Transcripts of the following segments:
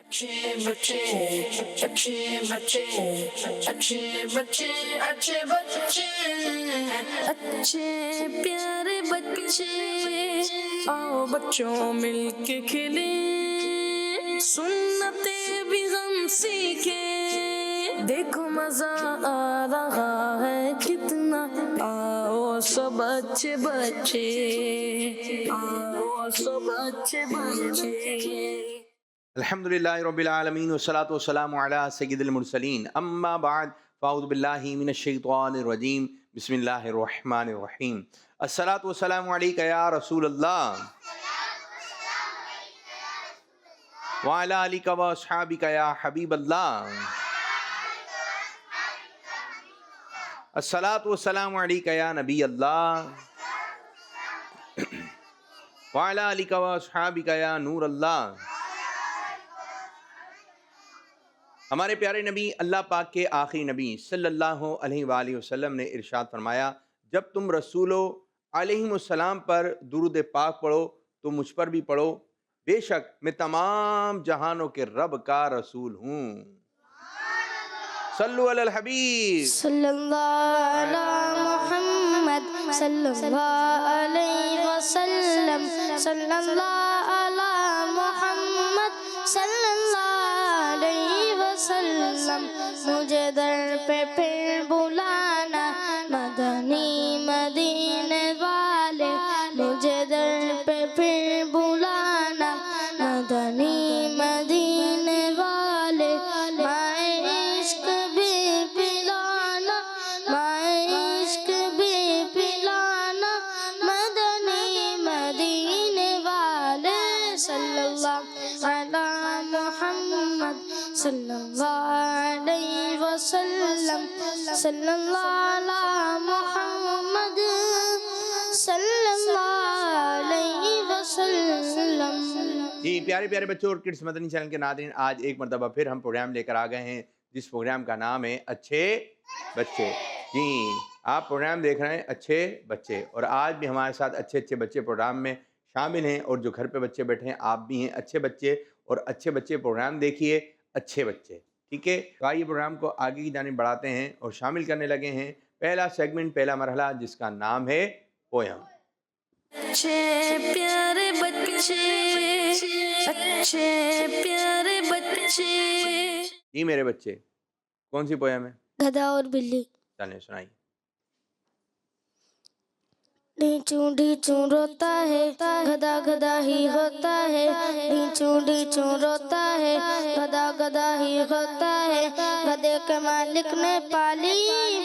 अच्छे बच्चे अच्छे बच्चे अच्छे बच्चे अच्छे बच्चे अच्छे प्यारे बच्चे आओ बच्चों मिलके खेले सुन्नते भी हम सीखे देखो मजा आ रहा है कितना आओ सब अच्छे बच्चे आओ सब अच्छे बच्चे। अल्हम्दुलिल्लाहि रब्बिल आलमीन वस्सलातु वस्सलामु अला सय्यिदिल मुरसलीन अम्मा बाद फ़अऊज़ु बिल्लाहि मिनश शैतानिर रजीम बिस्मिल्लाहिर रहमानिर रहीम अस्सलातु वस्सलामु अलैका या रसूलल्लाह व अला आलिका व अस्हाबिका या हबीबल्लाह अस्सलातु वस्सलामु अलैका या नबी अल्लाह व अला आलिका व अस्हाबिका या नूर अल्लाह। हमारे प्यारे नबी अल्लाह पाक के आखिरी नबी सल्लल्लाहु अलैहि वसल्लम ने इरशाद फरमाया, जब तुम रसूलों अलैहिमुस्सलाम पर दुरूद पाक पढ़ो तो मुझ पर भी पढ़ो, बेशक मैं तमाम जहानों के रब का रसूल हूँ। सल्लु अलल हबीब सल्लल्लाहु अला मुहम्मद सल्लल्लाहु अलैहि वसल्लम सल्लल्लाहु अला मुहम्मद सल्लल्लाहु अलैहि वसल्लम। मुझे दर पे फिर बुलाना मदनी मदीने वाले, मुझे दर पे फिर बुलाना मदनी मदीने वाले। माए इश्क भी पिलाना, माए इश्क भी पिलाना मदनी मदीने वाले। सल्लल्लाहु अला मुहम्मद सल्लल्लाहु अलैहि वसल्लम सल्लल्लाहु अला मुहम्मद सल्लल्लाहु अलैहि वसल्लम। जी प्यारे प्यारे बच्चों और किड्स मदनी चैनल के नाज़रीन, आज एक मरतबा फिर हम प्रोग्राम लेकर आ गए हैं जिस प्रोग्राम का नाम है अच्छे बच्चे। जी आप प्रोग्राम देख रहे हैं अच्छे बच्चे, और आज भी हमारे साथ अच्छे अच्छे बच्चे प्रोग्राम में शामिल हैं, और जो घर पे बच्चे बैठे हैं आप भी हैं अच्छे बच्चे, और अच्छे बच्चे प्रोग्राम देखिए अच्छे बच्चे। ठीक है, तो आइए प्रोग्राम को आगे की जानिब बढ़ाते हैं और शामिल करने लगे हैं पहला सेगमेंट, पहला मरहला जिसका नाम है पोयम। अच्छे प्यारे बच्चे अच्छे प्यारे बच्चे। जी मेरे बच्चे, कौन सी पोयम है? गधा और बिल्ली। चलिए सुनाइए। ढींचू ढींचू रोता है गधा गधा ही होता है, ढींचू ढींचू रोता है गधा गधा ही होता है। गधे के मालिक ने पाली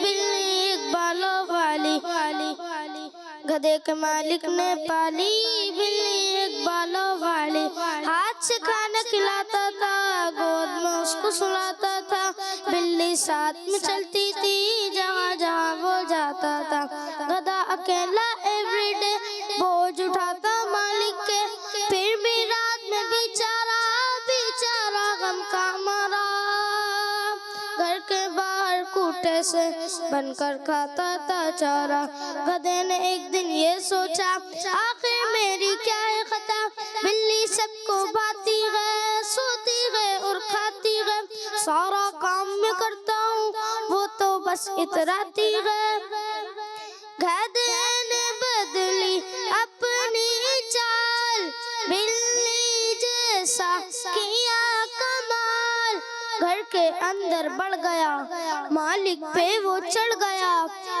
बिल्ली एक बालों वाली, गधे के मालिक ने पाली बिल्ली एक बालों वाली। हाथ से खाना खिलाता था, गोद में उसको सुलाता था, बिल्ली साथ में चलती थी जहाँ जहाँ वो जाता था। गधा अकेला एवरीडे बोझ उठाता मालिक के, फिर भी रात में बेचारा बेचारा गम का मारा। घर के बाहर कूटे से बनकर खाता था चारा। गधे ने एक दिन ये सोचा, आखिर मेरी क्या है खता, बिल्ली सबको बाती है, सोती है और खाती है, सारा काम मैं करता हूँ वो तो बस इतराती है। गधे ने बदली अपनी चाल, बिल्ली जैसा किया कमाल। घर के अंदर बढ़ गया, मालिक पे वो चढ़ गया,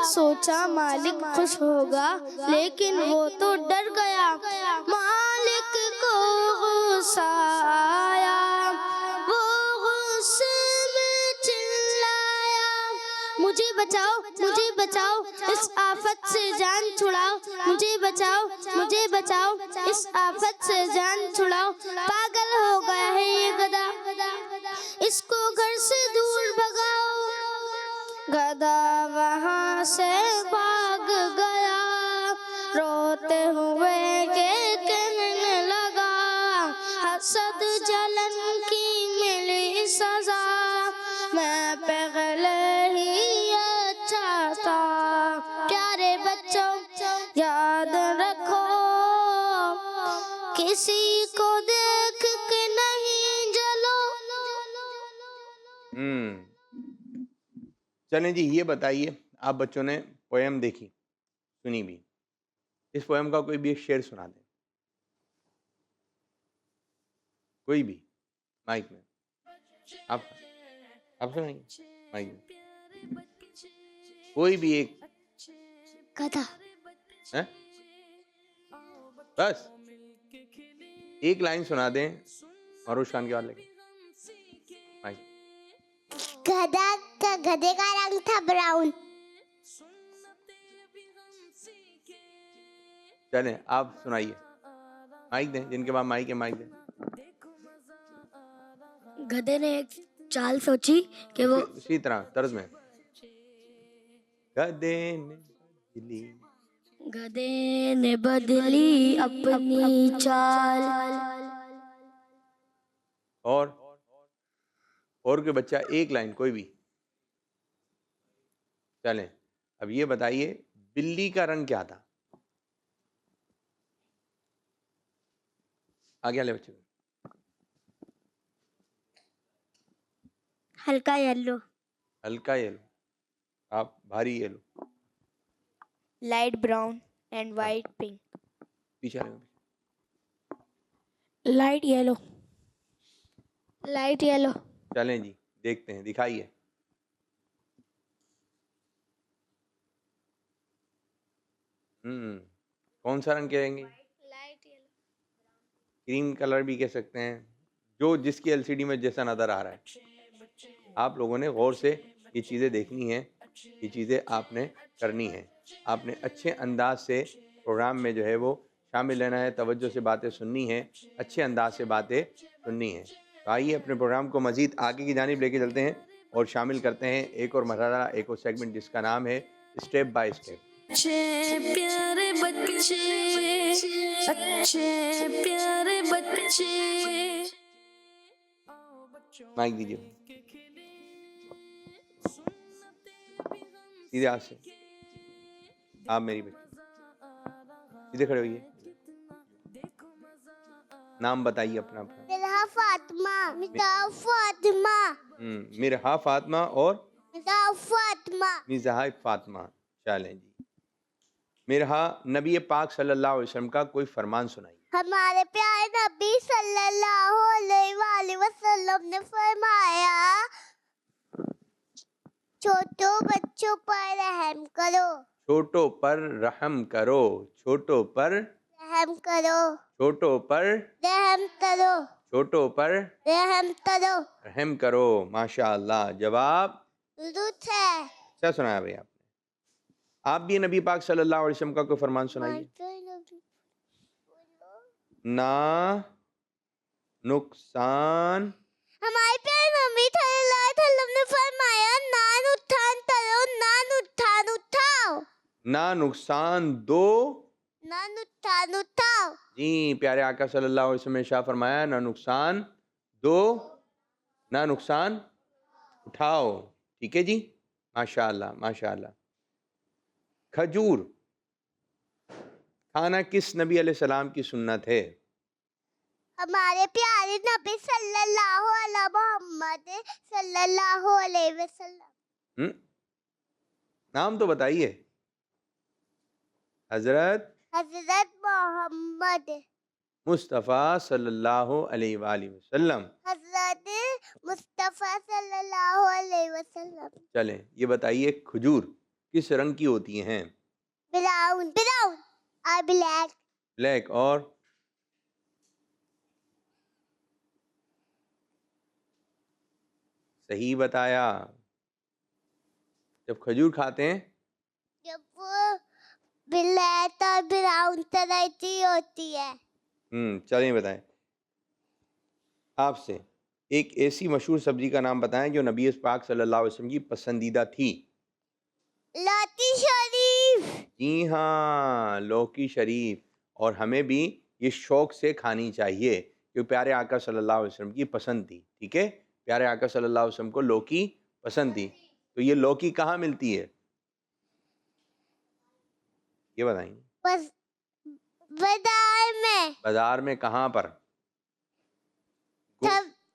सोचा मालिक खुश होगा लेकिन वो तो डर गया। मालिक को गुस्सा आया, वो गुस्से में चिल्लाया, मुझे बचाओ मुझे बचाओ इस आफत से जान छुड़ाओ, मुझे बचाओ मुझे बचाओ इस आफत से जान छुड़ाओ। पागल हो गया है ये गधा, इसको घर से दूर भगाओ। गधा वहाँ से भाग गया, रोते हुए ये कहने लगा, हसद जलन की मिली सजा, मैं पहले ही अच्छा था। प्यारे बच्चों याद रखो, किसी को देख के नहीं जलो, चलें जी, ये बताइए, आप बच्चों ने पोएम देखी, सुनी भी, इस पोएम का कोई भी एक शेर सुना दें, कोई भी, माइक में। आप सुनाएंगे माइक में, कोई भी एक। गधा। हैं? बस एक लाइन सुना दें मरूश खान के वाले की। माइक। गधे का रंग था ब्राउन। चलें, आप सुनाइए, माइक दें, जिनके पास माइक है माइक दें। गधे ने एक चाल सोची कि वो इसी तरह तर्ज में। गधे ने बदली अपनी चाल। और कोई बच्चा एक लाइन, कोई भी। चलें, अब ये बताइए, बिल्ली का रंग क्या था? आगे वाले बच्चे। हल्का येलो। हल्का येलो। आप भारी yellow. Light brown and white pink. पीछे लाइट येलो। Light yellow. चलें जी, देखते हैं, दिखाइए। कौन सा रंग कहेंगे? Light yellow. क्रीम कलर भी कह सकते हैं, जो जिसकी एलसीडी में जैसा नज़र आ रहा है। आप लोगों ने गौर से ये चीज़ें देखनी है, ये चीज़ें आपने करनी है, आपने अच्छे अंदाज से प्रोग्राम में जो है वो शामिल रहना है, तवज्जो से बातें सुननी है, अच्छे अंदाज से बातें सुननी है। तो आइए अपने प्रोग्राम को मज़ीद आगे की जानिब लेके चलते हैं और शामिल करते हैं एक और मरहला, एक और सेगमेंट, जिसका नाम है स्टेप बाय स्टेप। अच्छे प्यारे बच्चे, अच्छे प्यारे बच्चे। माइक दीजिए सीधे हाथ से। आप मेरी बच्ची सीधे खड़े होइए, नाम बताइए अपना अपना। मिरहा फातिमा। मिरहा फातिमा। मिरहा फातिमा और मिरहा फातिमा। मिज़हा फातिमा। चलें जी, मिरहा, नबी पाक सल्लल्लाहु अलैहि वसल्लम का कोई फरमान सुनाइए। हमारे प्यारे नबी सल्लल्लाहु अलैहि वसल्लम ने फरमाया, छोटों बच्चों पर रहम करो। छोटों पर रहम करो। छोटों पर रहम करो। छोटों पर रहम करो। छोटों पर रहम करो। रहम करो। माशाअल्लाह, जवाब दुरुस्त है। क्या सुनाया भाई आपने? आप भी नबी पाक सल्लल्लाहु अलैहि वसल्लम का कोई फरमान सुनाइए। ना नुकसान। हमारे प्यारे नबी सल्लल्लाहु अलैहि वसल्लम ने फरमाया, ना नुकसान करो, ना नुकसान उठाओ। ना नुकसान दो, ना नुकसान उठाओ। जी, प्यारे आका सल्लल्लाहु अलैहि वसल्लम ने शाह फरमाया, ना नुकसान दो, ना नुकसान उठाओ। ठीक है जी, माशाअल्लाह माशाअल्लाह। खजूर खाना किस नबी अलैहिस्सलाम की सुन्नत है? हमारे प्यारे नबी सल्लल्लाहु अलैहि मोहम्मद सल्लल्लाहु अलैहि वसल्लम। नाम तो बताइए। हजरत मोहम्मद मुस्तफ़ा सल्लल्लाहु अलैहि वसल्लम। हजरत मुस्तफा सल्लल्लाहु अलैहि वसल्लम। चलें, ये बताइए, खजूर किस रंग की होती हैं? ब्राउन। ब्राउन और ब्लैक। ब्लैक और सही बताया। जब खजूर खाते हैं, जब वो ब्लैक और ब्राउन तरह की होती है। चलिए बताएं, आपसे एक ऐसी मशहूर सब्जी का नाम बताएं जो नबी पाक सल्लल्लाहु अलैहि वसल्लम की पसंदीदा थी। लौकी शरीफ। जी हाँ, लौकी शरीफ। और हमें भी ये शौक से खानी चाहिए, क्योंकि प्यारे आका सल्लल्लाहु अलैहि वसल्लम की पसंद थी। ठीक है, प्यारे आका सल्लल्लाहु अलैहि वसल्लम को लौकी पसंद थी। तो ये लौकी कहाँ मिलती है, ये बताएंगे? बस बाजार में। बाजार में कहाँ पर?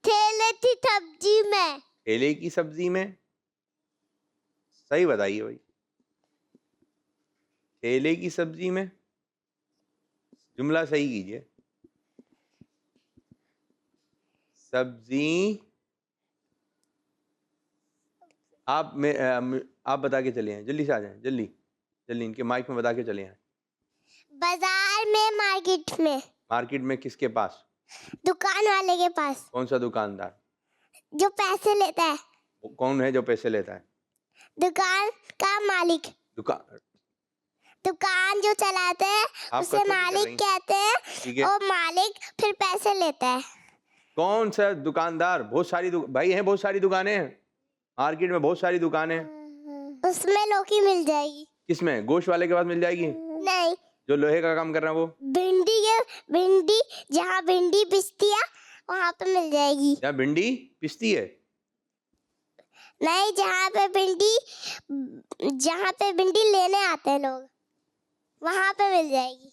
ठेले की सब्जी में। ठेले की सब्जी में, सही बताइए भाई। ठेले की सब्जी में, जुमला सही कीजिए। सब्जी, आप बता के चले आए, जल्दी से आ जाएं, जल्दी जल्दी इनके माइक में बता के चले आए। बाजार में, मार्केट में। मार्केट में किसके पास? दुकान वाले के पास। कौन सा दुकानदार? जो पैसे लेता है। कौन है जो पैसे लेता है? दुकान का मालिक। दुकान जो चलाते हैं उसे मालिक कहते हैं। ठीक है। और मालिक फिर पैसे लेता है। कौन सा दुकानदार? बहुत सारी भाई हैं, बहुत सारी दुकानें हैं मार्केट में, बहुत सारी दुकानें हैं। उसमें लौकी मिल जाएगी। किसमें? गोश्त वाले के पास मिल जाएगी? नहीं, जो लोहे का काम कर रहा है वो। भिंडी जहाँ भिंडी पिसती है वहाँ पे मिल जाएगी। जहाँ भिंडी पिसती है? नहीं, जहाँ पे भिंडी लेने आते हैं लोग वहाँ पे मिल जाएगी।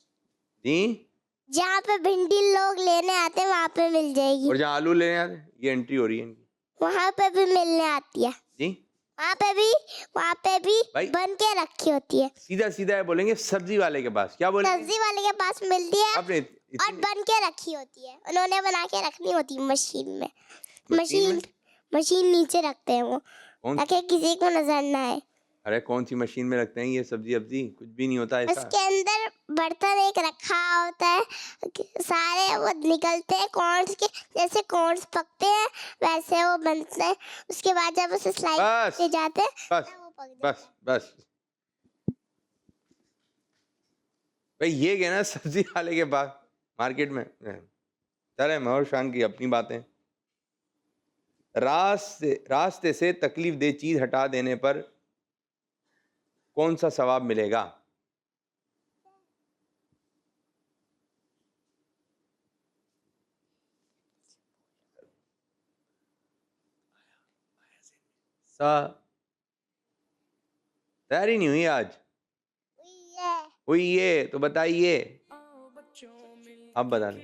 जी? जहाँ पे भिंडी लोग लेने आते हैं वहाँ पे मिल जाएगी। और जहाँ आलू लेने आते हैं, ये एंट्री हो रही है इनकी, वहाँ पे भी मिलने आती है। जी? वहाँ पे भी भाई बन के रखी होती है। सीधा सीधा बोलेंगे सब्जी वाले के पास। क्या बोलेंगे? सब्जी वाले के पास मिलती है आपने और बन के रखी होती है। उन्होंने बना के रखनी होती है मशीन में। मशीन नीचे रखते हैं वो, ताकि किसी को नजर ना आए। अरे कौन सी मशीन में रखते हैं ये सब्जी अब्जी? कुछ भी नहीं होता ऐसा। उसके अंदर बर्तन एक रखा होता है, सारे वो निकलते हैं कॉर्न्स के, जैसे कॉर्न्स पकते हैं वैसे वो बनते हैं। उसके बाद जब उसे स्लाइस किए जाते हैं वो पक जाते हैं। बस भाई, ये गए ना सब्जी वाले के पास मार्केट में। चले महर शान की अपनी बातें। रास्ते से तकलीफ दे चीज हटा देने पर कौन सा सवाब मिलेगा? तैयारी नहीं हुई आज? हुई है तो बताइए। अब बता दें।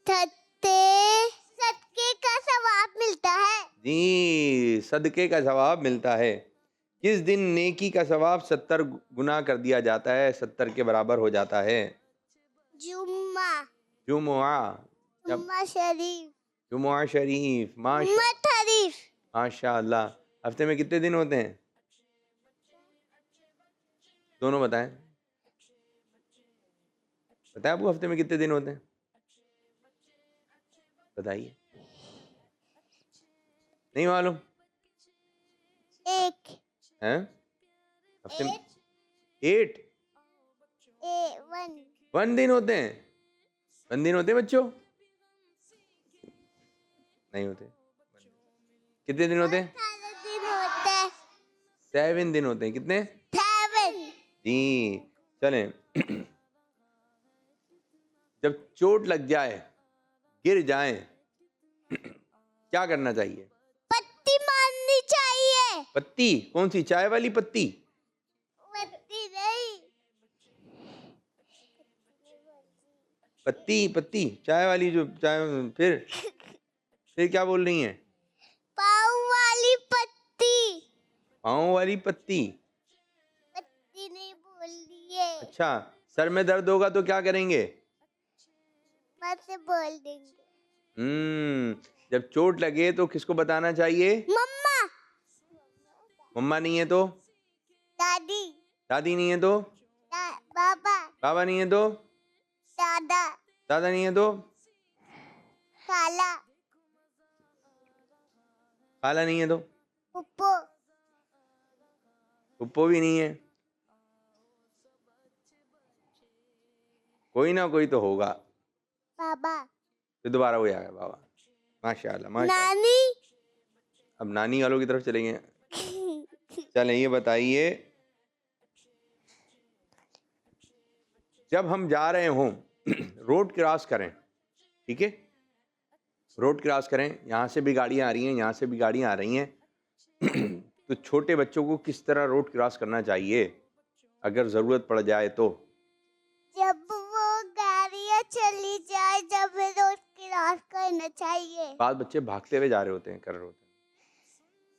सदके का सवाब मिलता है। जी, सदके का सवाब मिलता है। किस दिन नेकी का सवाब 70 गुना कर दिया जाता है, 70 के बराबर हो जाता है? जुम्मा शरीफ। माशाअल्लाह। हफ्ते में कितने दिन होते हैं? दोनों बताएं। बताएं आपको हफ्ते में कितने दिन होते हैं? बताइए। नहीं मालूम? एक हैं? हफ्ते में 8 1 दिन होते हैं? 1 दिन होते हैं बच्चों? नहीं होते। कितने दिन होते हैं? 7 दिन होते हैं। कितने? 7। जी। चलें। जब चोट लग जाए, गिर जाएं, क्या करना चाहिए? पत्ती मारनी चाहिए। पत्ती? कौन सी? चाय वाली पत्ती? पत्ती नहीं, पत्ती चाय वाली, जो चाय। फिर क्या बोल रही हैं? पाँव वाली पत्ती। पाँव वाली पत्ती? पत्ती नहीं बोल रही है। अच्छा, सर में दर्द होगा तो क्या करेंगे? मत बोल देंगे। जब चोट लगे तो किसको बताना चाहिए? मम्मा। मम्मा नहीं है तो? दादी। दादी नहीं है तो? बाबा। बाबा नहीं है तो? दादा। दादा नहीं है तो? खाला। खाला नहीं है तो? पुप्पो। पुप्पो भी नहीं है। कोई ना कोई तो होगा। बाबा। फिर दोबारा वही आ गया, बाबा। माशाल्लाह माशाल्लाह। नानी। अब नानी वालों की तरफ चलेंगे। चलें, ये बताइए, जब हम जा रहे हों, रोड क्रॉस करें, ठीक है, रोड क्रॉस करें, यहाँ से भी गाड़ियाँ आ रही हैं, यहाँ से भी गाड़ियाँ आ रही हैं, तो छोटे बच्चों को किस तरह रोड क्रॉस करना चाहिए अगर ज़रूरत पड़ जाए तो? जब वो गाड़ियाँ चली जाए, जब रोड क्रॉस कर करना चाहिए। बाद बच्चे भागते हुए जा रहे होते हैं, कर रहे होते हैं।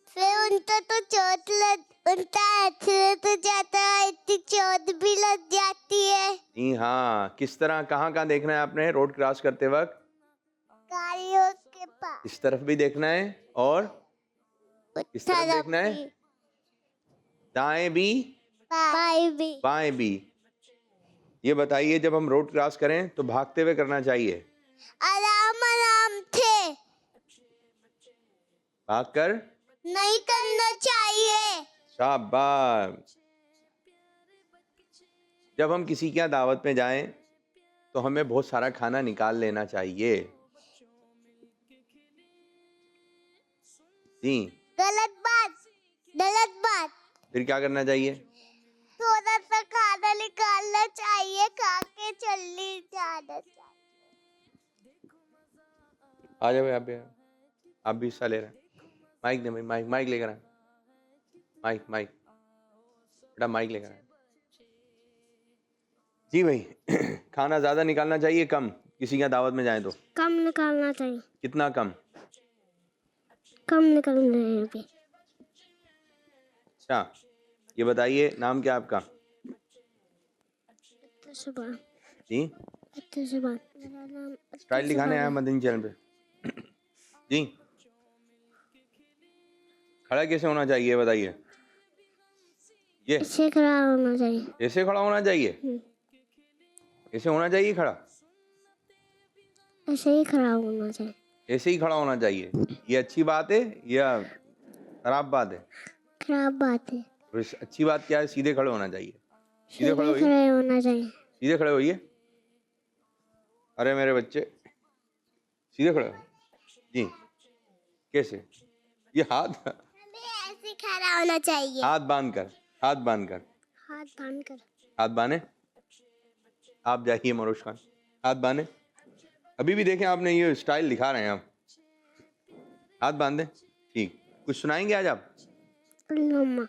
फिर उनका तो चोट लग, उनका एक्सीडेंट हो जाता है, इतनी चोट भी लग जाती है। जी हाँ, किस तरह, कहाँ देखना है आपने रोड क्रॉस करते वक्त? गाड़ियों के पास। इस तरफ भी देखना है और इस तरफ देखना है, दाएं भी बाएं भी। ये बताइए, जब हम रोड क्रॉस करें तो भागते हुए करना चाहिए, आराम आराम से भागकर नहीं करना चाहिए। शाबाश। जब हम किसी के यहाँ दावत में जाएं तो हमें बहुत सारा खाना निकाल लेना चाहिए। जी, गलत बात। फिर क्या करना चाहिए? थोड़ा सा खाना निकालना चाहिए, खा के चलनी जाना चाहिए। आ जाओ यहाँ पे, आप भी हिस्सा ले रहे हैं। माइक दे, माइक लेकर आए, माइक बेटा माइक लेकर आए। जी भाई, खाना ज्यादा निकालना चाहिए कम? किसी के दावत में जाए तो कम निकालना चाहिए। कितना कम? कम निकालना चाहिए। अच्छा, ये बताइए नाम क्या आपका? जी, मेरा नाम स्टाइल दिखाने आया मदनी चैनल पे। जी, खड़ा कैसे होना चाहिए बताइए? ये ऐसे खड़ा होना चाहिए। ऐसे खड़ा होना चाहिए? ऐसे होना चाहिए खड़ा? ऐसे ही खड़ा होना चाहिए। ऐसे ही खड़ा होना चाहिए। ये अच्छी बात है या खराब बात है? खराब बात है। तो अच्छी बात क्या है? सीधे खड़े होना चाहिए। सीधे खड़े होइए, खड़े होना चाहिए। सीधे खड़े होइए। अरे मेरे बच्चे, सीधे खड़े हो। जी, कैसे? ये हाथ, ऐसे खड़ा होना चाहिए। हाथ बांध कर। हाथ बांधे। आप जाइए मरोश खान, हाथ बांधे। अभी भी देखें, आपने ये स्टाइल दिखा रहे हैं आप, हाथ बांधे। ठीक, कुछ सुनाएंगे आज आप? अल्लाहुम्मा।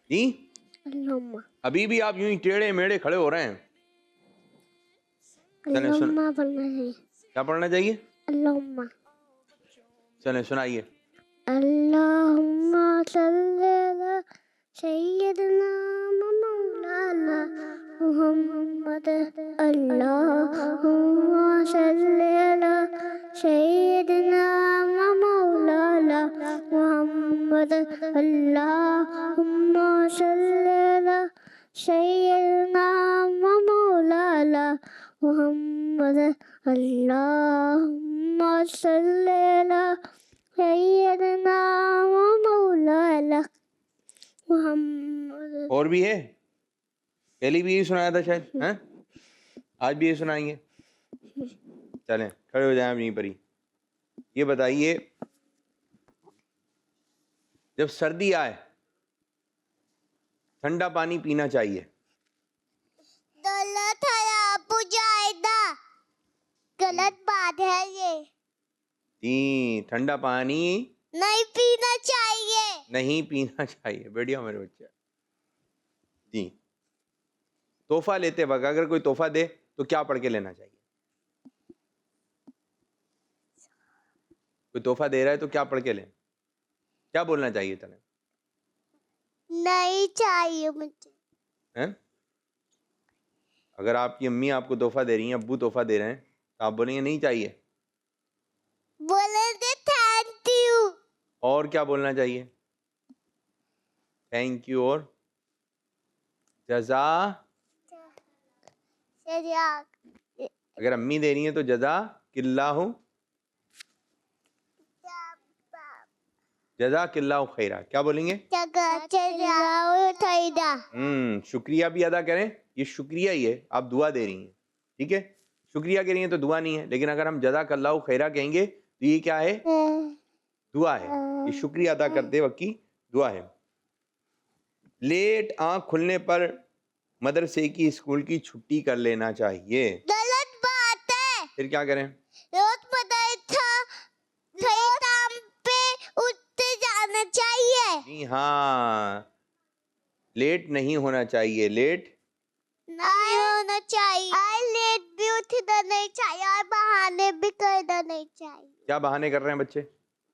जी, अल्लाहुम्मा। अभी भी आप यूं ही टेढ़े मेढ़े खड़े हो रहे हैं। चले सुन, अल्लाहुम्मा पढ़ना चाहिए। क्या पढ़ना चाहिए? अल्लाहुम्मा। चले सुनाइए। अल्लाहुम्मा सल्ली अला सय्यिदना मौलाना मुहम्मद। अल्लाहुम्मा सल्ली अला सय्यिदना मौलाना मुहम्मद। अल्लाहुम्मा सल्ली अला सय्यिदना मौलाना मुहम्मद। अल्लाहुम्मा सल्ली अला सय्यिदना मौलाना मुहम्मद। और भी है? पहले भी यही सुनाया था शायद, हैं? आज भी ये सुनाएंगे? चलें, खड़े हो जाएं यहीं पर ही। ये बताइए, जब सर्दी आए ठंडा पानी पीना चाहिए? गलत है, आपू जायदा गलत बात है ये। जी, ठंडा पानी नहीं पीना चाहिए। नहीं पीना चाहिए। बढ़िया मेरे बच्चे। जी, तोहफा लेते वक्त अगर कोई तोहफा दे तो क्या पढ़ के लेना चाहिए? कोई तोहफा दे रहा है तो क्या पढ़ के लें? क्या बोलना चाहिए? चले, नहीं चाहिए मुझे। हैं? अगर आपकी अम्मी आपको तोहफा दे रही हैं, अब्बू तोहफा दे रहे हैं, तो आप बोलेंगे नहीं चाहिए? बोलेंगे थैंक यू। और क्या बोलना चाहिए? थैंक यू और जजा। अगर अम्मी दे रही हैं तो जजा किल्लाहु, जजा किल्लाहु खैरा। क्या बोलेंगे? शुक्रिया भी अदा करें। ये शुक्रिया ही है, आप दुआ दे रही हैं, ठीक है? शुक्रिया कह रही हैं तो दुआ नहीं है, लेकिन अगर हम जजा कल्लाहु खैरा कहेंगे तो ये क्या है? दुआ है। ये शुक्रिया अदा करते वक्त की दुआ है। लेट आंख खुलने पर मदरसे की, स्कूल की छुट्टी कर लेना चाहिए? गलत बात है। फिर क्या करें? रोज पढ़ाई था, सही टाइम पे उठते जाना चाहिए। जी हाँ, लेट नहीं होना चाहिए। लेट नहीं होना चाहिए। आई लेट भी उठना नहीं चाहिए और बहाने भी करना नहीं चाहिए। क्या बहाने कर रहे हैं बच्चे?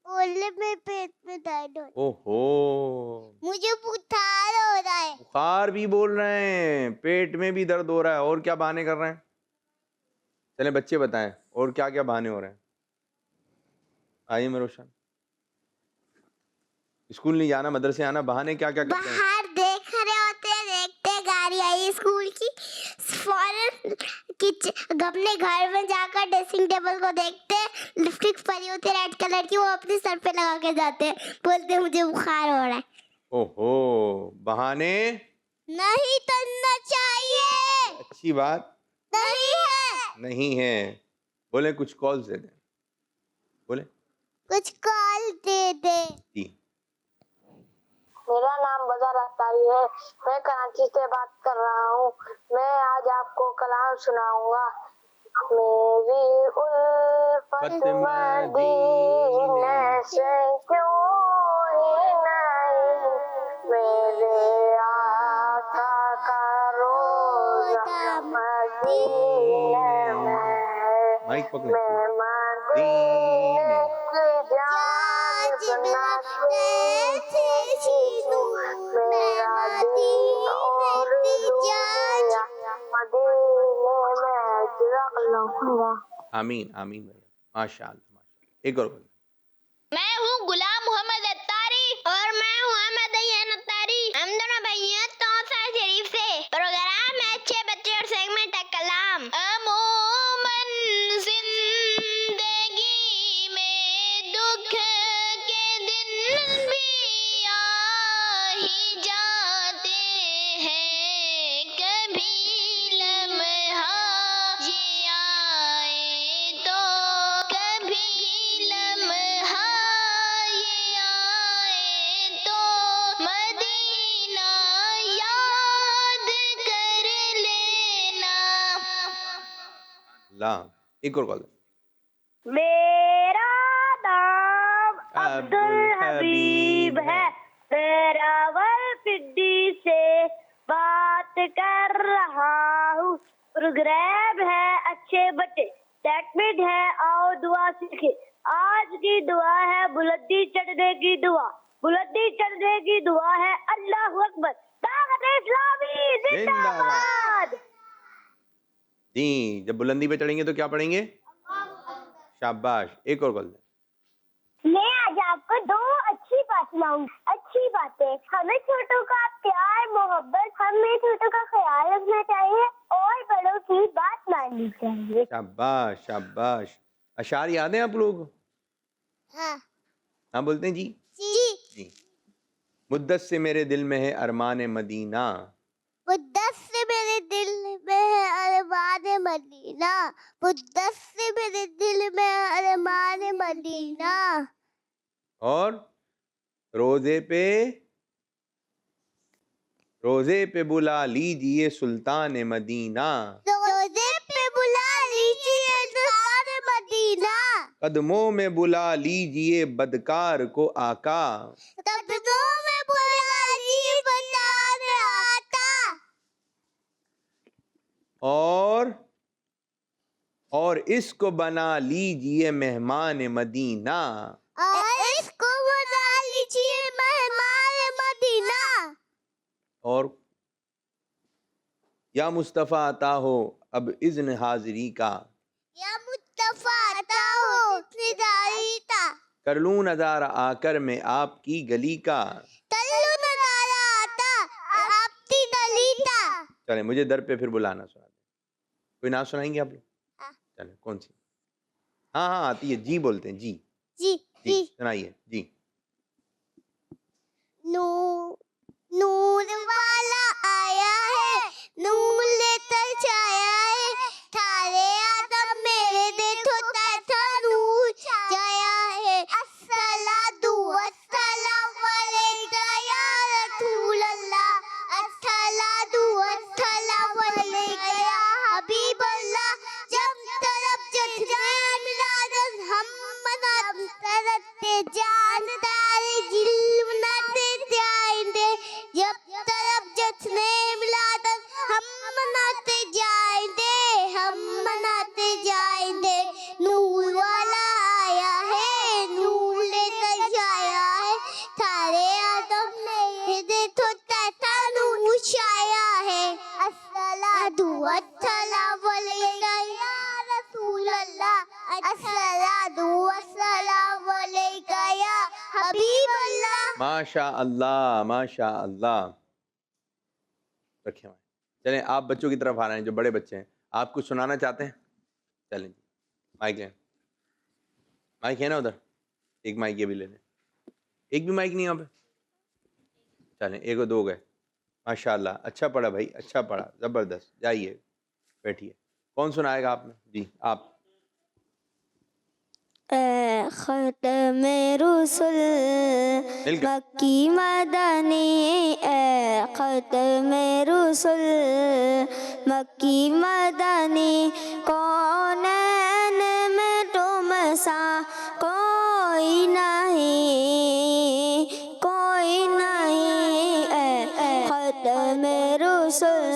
बोले मेरे पेट में दर्द हो, ओहो, मुझे बुखार हो रहा है। बुखार भी बोल रहे हैं, पेट में भी दर्द हो रहा है, और क्या बहाने कर रहे हैं? चले बच्चे बताएं और क्या क्या बहाने हो रहे हैं। आइए मेरोशन, स्कूल नहीं जाना, मदरसे आना, बहाने क्या क्या करते हैं? बाहर देख रहे होते हैं, देखते हैं गाड़ी आई स्कूल की, फौरन अपने घर में जाकर ड्रेसिंग टेबल को देखते हैं, लिपस्टिक पड़ी होती है रेड कलर की, वो अपने सर पे लगा के जाते हैं, बोलते हैं मुझे बुखार हो रहा है। ओहो, बहाने नहीं करना चाहिए। अच्छी बात नहीं है। नहीं है। बोले कुछ कॉल्स दे दें, बोले कुछ कॉल दे दे। जी। मेरा नाम बजार अख्तारी है, मैं कराची से बात कर रहा हूँ। मैं आज आपको कलाम सुनाऊंगा। मेरी उल्फत मदीने से क्यों ही नहीं, मेरे आका का रोज़ा मदीने में, माइक पकड़े। मैं मदीने की जान सुनाते मेरा दीन और दुनिया मदीने में चिराग लहूंगा। आमीन आमीन भैया, माशाअल्लाह माशाअल्लाह। एक और बोले। मैं हूँ गुलाम मोहम्मद अत्तारी और मैं हूँ अहमद अय्यन अत्तारी। हम दोनों भाई हैं तौसा शरीफ से। प्रोग्राम है अच्छे बच्चे और सेगमेंट है कलाम। अमूमन जिंदगी में दुख के दिन भी आ ही जाते हैं, कभी लम्हा ये आए तो कभी लम्हा ये आए तो मदीना याद कर लेना। ला एक और कॉल दे। मेरा नाम अब्दुल हबीब है, मैं रावलपिंडी से बात कर रहा हूँ। प्रोग्राम है अच्छे बच्चे, सेगमेंट है आओ दुआ सीखे। आज की दुआ है बुलंदी चढ़ने की दुआ, बुलंदी चढ़ने की दुआ है अल्लाहु अकबर, ताकत इस्लामी जिंदाबाद। जी, जब बुलंदी पे चढ़ेंगे तो क्या पढ़ेंगे? शाबाश। एक और बोल दे। मैं आज आपको दो अच्छी बात सुनाऊंगी। अच्छी बातें, हमें छोटों का प्यार मोहब्बत, हमें छोटों का ख्याल रखना चाहिए और बड़ों की बात माननी चाहिए। शाबाश शाबाश। अशार याद है आप लोग? हाँ हाँ बोलते हैं जी। जी। मुद्दत से मेरे दिल में है अरमान मदीना, मुद्दत से मेरे दिल में है अरमान मदीना, मुद्दत से मेरे दिल में है अरमान मदीना। और रोजे पे बुला लीजिए सुल्तान मदीना, रोजे पे बुला लीजिए सुल्तान मदीना, कदमों में बुला लीजिए बदकार को आका, कदमों में बुला लीजिए बताने आता। और इसको बना लीजिए मेहमान मदीना, और इसको बना लीजिए मेहमान मदीना। और या मुस्तफ़ा अता हो अब इज़्न हाजिरी का, या मुस्तफा अता हो निदारी था, कर लूं नज़ारा आकर मैं आपकी गली का, तल्लु नजारा आता आपकी गली था। चले मुझे दर पे फिर बुलाना सुना दे। कोई नाम सुनाएंगे आप लोग? हाँ। चले कौन सी? हाँ हाँ आती है, जी बोलते हैं, जी जी जी जी। सुनाइए जी। नूर वाला आया है, नूर लेकर छाया है, थारे आदम मेरे देखो तैथा नूर छाया है। अस्सलातु वस्सलाम अलैका या रसूल अल्लाह, अस्सलातु वस्सलाम अलैका या हबीब अल्लाह। जब तरफ जश्न मिलादत हम मनाते जान तारे जिल्मनाते जाएंगे, जब तरफ जश्न मिलादत हम मनाते हबीबल्लाह। माशा अल्लाह, माशा अल्लाह। रखिए चलें, आप बच्चों की तरफ आ रहे हैं, जो बड़े बच्चे हैं, आप कुछ सुनाना चाहते हैं? चलें जी, माइक लें। माइक है ना उधर? एक माइक ये भी ले लें। एक भी माइक नहीं यहाँ पे? चलें, एक और दो गए। माशा अल्लाह, अच्छा पढ़ा भाई, अच्छा पढ़ा, ज़बरदस्त। जाइए बैठिए। कौन सुनाएगा आपने? जी आप। ख़त्म रुसुल मिलकर। मक्की मदनी, ख़त्म रुसुल मक्की मदनी, कौनैन में तुम सा कोई नहीं, कोई नहीं। ख़त्म रुसुल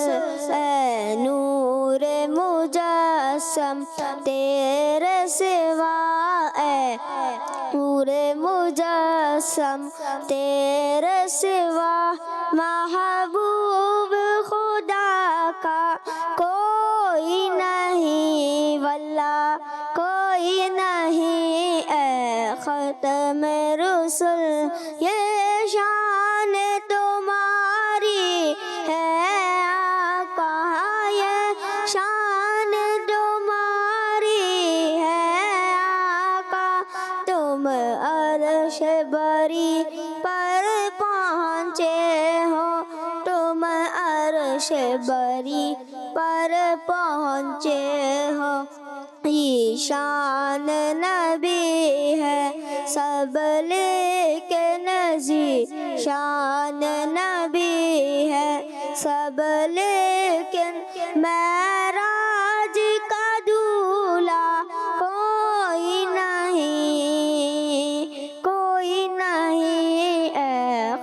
नूर मुजस्सम तेरे सिवा, नूरे मुजस्सम तेरे सिवा, महबूब खुदा का कोई नहीं, वल्लाह कोई नहीं। ख़त्म रुसुल ये शान तुम्हारी है आका, ये शान तुम्हारी है आका, तुम अर्श बरी पर पहुँचे हो, तुम अर्श बरी पर पहुँचे हो। ये शान नबी है सब लेके नजी, शान नबी है सब लेकिन महराज का दूल्हा कोई नहीं, कोई नहीं।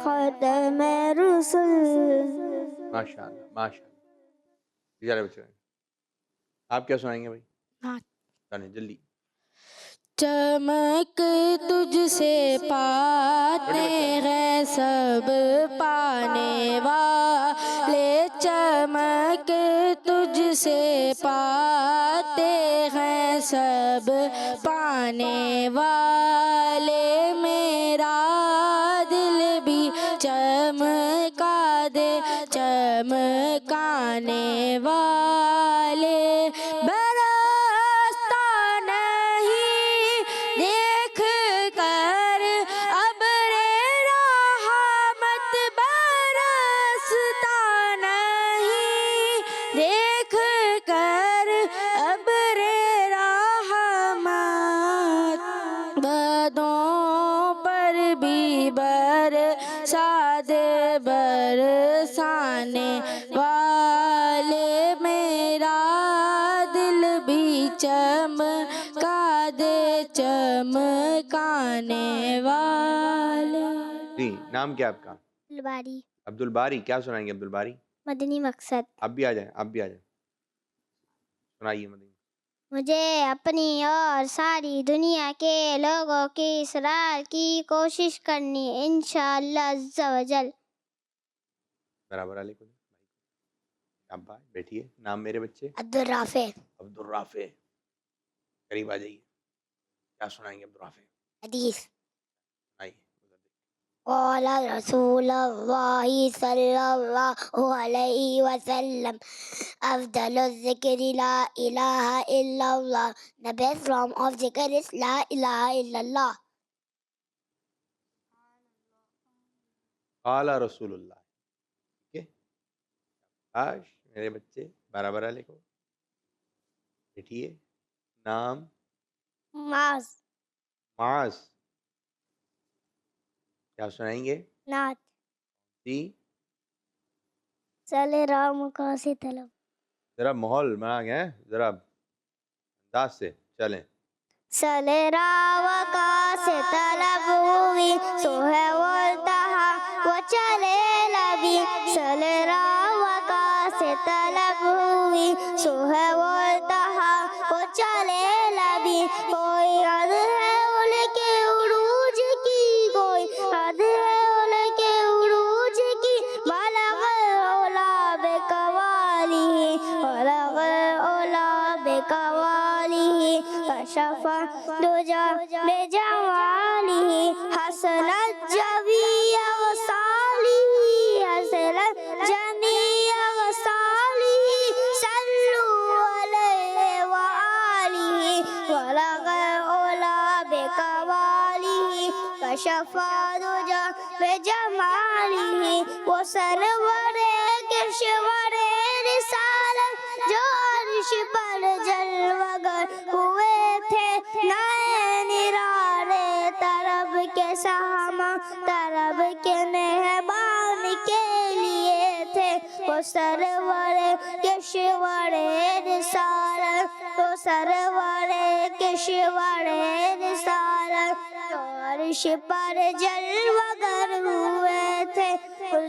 ख़त्म रुसुल। माशाअल्लाह, माशाअल्लाह। बेचारे बच्चे, आप क्या सुनाएंगे भाई? हाँ। चलें जल्दी। चमक तुझसे पाते हैं सब पाने वाले, चमक तुझसे पाते हैं सब पाने वाले, मेरा दिल भी चमका दे चमकाने वाले, बरसता नहीं देख कर अब्रे रहमत, बरसता नहीं देख कर अब्रे रहमत, बदों पर भी बरसा दे बरसाने वाले, मेरा दिल भी चमका दे चमकाने वाले। जी, नाम क्या है आपका? अब्दुल बारी। अब्दुल बारी। क्या सुनाएंगे अब्दुल बारी? मदनी मकसद। आप भी आ जाएं, आप भी आ जाएं, सुनाइए मदनी। मुझे अपनी और सारी दुनिया के लोगों की इसरार की कोशिश करनी इंशाअल्लाह अज़्ज़ा वजल। बराबर अलैकुम। आप भाई बैठिए। नाम मेरे बच्चे? अब्दुल राफे। अब्दुल राफे। करीब आ जाइए। क्या सुनाएंगे अब्दुल राफे? हदीस। आइए। क़ाल रसूलुल्लाहि सल्लल्लाहु अलैहि वसल्लम, अफ़्ज़लुज़ ज़िक्रि ला इलाहा इल्लल्लाह, the best form of zikr is la ilaha illallah. क़ाला रसूलुल्लाह। ठीक है, आज मेरे बच्चे बराबर अलैकुम। बैठिए। नाम? माज। माज। क्या सुनाएंगे? नात। जी, चले राम का से तलब। जरा माहौल बना गया है, जरा अंदाज से चलें। चले राम का से तलब हुई, सोहे वल्तहा वो चले लबी, चले राम का से तलब हुई, सोहे वल्तहा वो चले लबी, कोई हद है उनके उरूज की, कोई हद है उनके उरूज की, बलग़ल औला बेकवालिही, बलग़ल औला बेकवालिही, कशफ़ा दुजा बेजवालिही, हसनत शफादो जा बेजमाली वो सरवरे किशवरे रिसालत जो अर्श पर जलवगर हुए थे नए निराले तरब के सामा तरब के मेहमान के लिए थे वो सरवरे किशवरे रिसालत वो सरवरे किशवरे रिसालत जो अर्श पर जलवगर हुए थे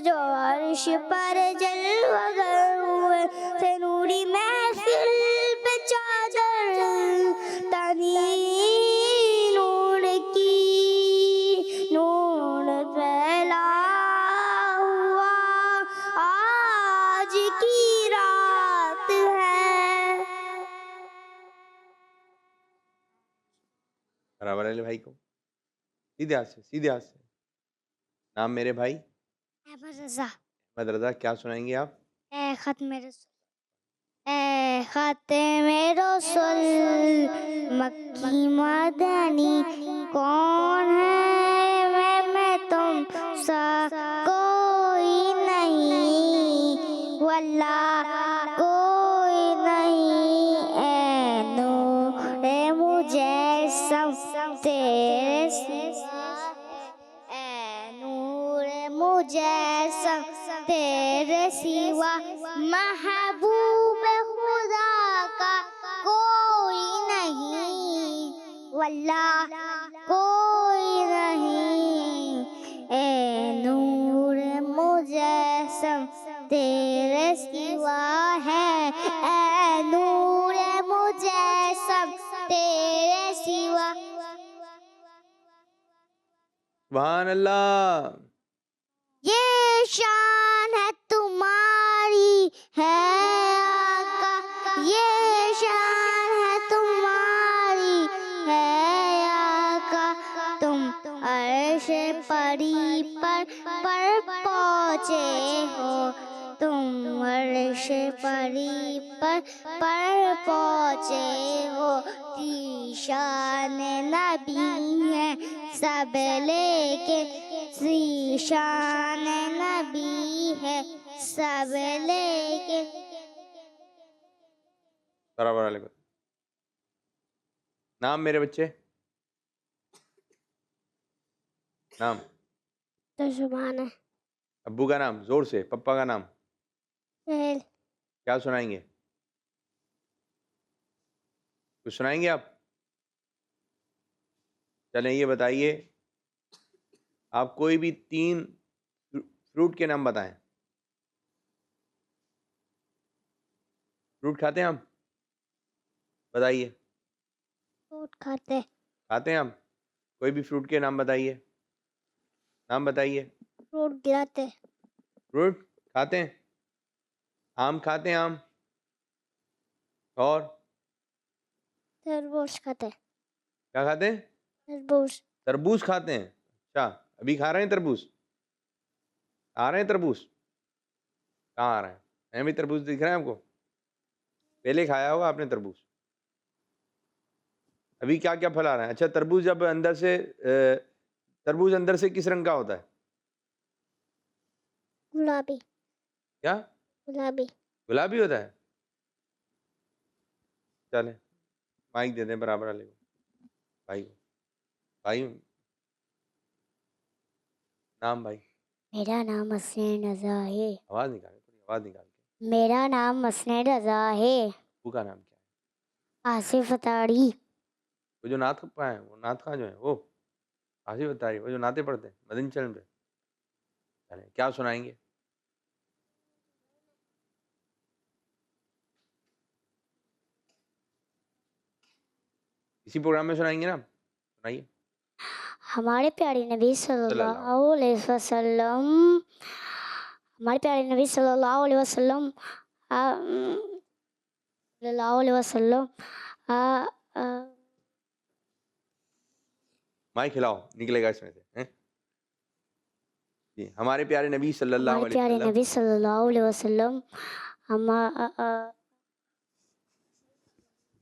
जो अर्श पर जलवगर हुए थे नूरी महफिल पे चादर तनी नूर की नूर फैला हुआ आज की रात है। बराबर है भाई को, सीधे हाथ से, सीधे हाथ से। नाम मेरे भाई अहमद रजा। अहमद रजा। क्या सुनाएंगे आप? ए खत मेरे रसूल मक्की मदनी कौन है मैं तुम सा कोई नहीं वल्लाह कोई नहीं ए नूरे मुझे सब तेरे ए नूरे मुझे सब तेरे सिवा महबूब खुदा का कोई नहीं वल्लाह कोई नहीं ए नूर मुजस्सम तेरे सिवा है ए नूर मुजस्सम तेरे सिवा। सुभान अल्लाह। ये शान है तुम्हारी है आका ये शान है तुम्हारी है आका तुम अर्श परी पर पहुँचे हो तुम अर्श परी पर पहुँचे हो शान नबी है सब लेके शान नबी है सब लेके। बराबर वाले। नाम मेरे बच्चे, नाम तर्जुमान है। अब्बू का नाम जोर से, पप्पा का नाम। सुहेल। क्या सुनाएंगे? कुछ सुनाएंगे आप? चलें ये बताइए, आप कोई भी 3 फ्रूट के नाम बताएं। फ्रूट खाते हैं हम? बताइए। फ्रूट खाते हैं हम? कोई भी फ्रूट के नाम बताइए, नाम बताइए। फ्रूट गिराते फ्रूट खाते हैं, आम खाते हैं, आम और तरबूज खाते क्या खाते हैं? तरबूज। तरबूज खाते हैं। अच्छा, अभी खा रहे हैं तरबूज? आ रहे हैं तरबूज? कहाँ आ रहे हैं? हैं भी तरबूज दिख रहे हैं आपको? पहले खाया होगा आपने तरबूज। अभी क्या क्या फल आ रहा है? अच्छा, तरबूज जब अंदर से तरबूज अंदर से किस रंग का होता है? गुलाबी। क्या? गुलाबी। गुलाबी होता है। चले माइक दे दें बराबर वाले को, भाई को। भाई नाम भाई? मेरा नाम हसनैन रजा है। आवाज निकाल, थोड़ी आवाज निकाल के। मेरा नाम हसनैन रजा है। वो का नाम क्या है? आसिफ अतारी। वो जो नात खा है, वो नात खा जो है, वो आसिफ अतारी, वो जो नाते पढ़ते हैं मदनी चैनल पे। चले क्या सुनाएंगे? इसी प्रोग्राम में सुनाएंगे ना? सुनाइए। हमारे प्यारे नबी सल्लल्लाहु अलैहि वसल्लम, हमारे प्यारे नबी सल्लल्लाहु अलैहि वसल्लम सल्लल्लाहु अलैहि वसल्लम माइक खिलाओ, निकलेगा इसमें से, हैं? जी, हमारे प्यारे नबी सल्लल्लाहु हमारे प्यारे नबी सल्लल्लाहु अलैहि वसल्लम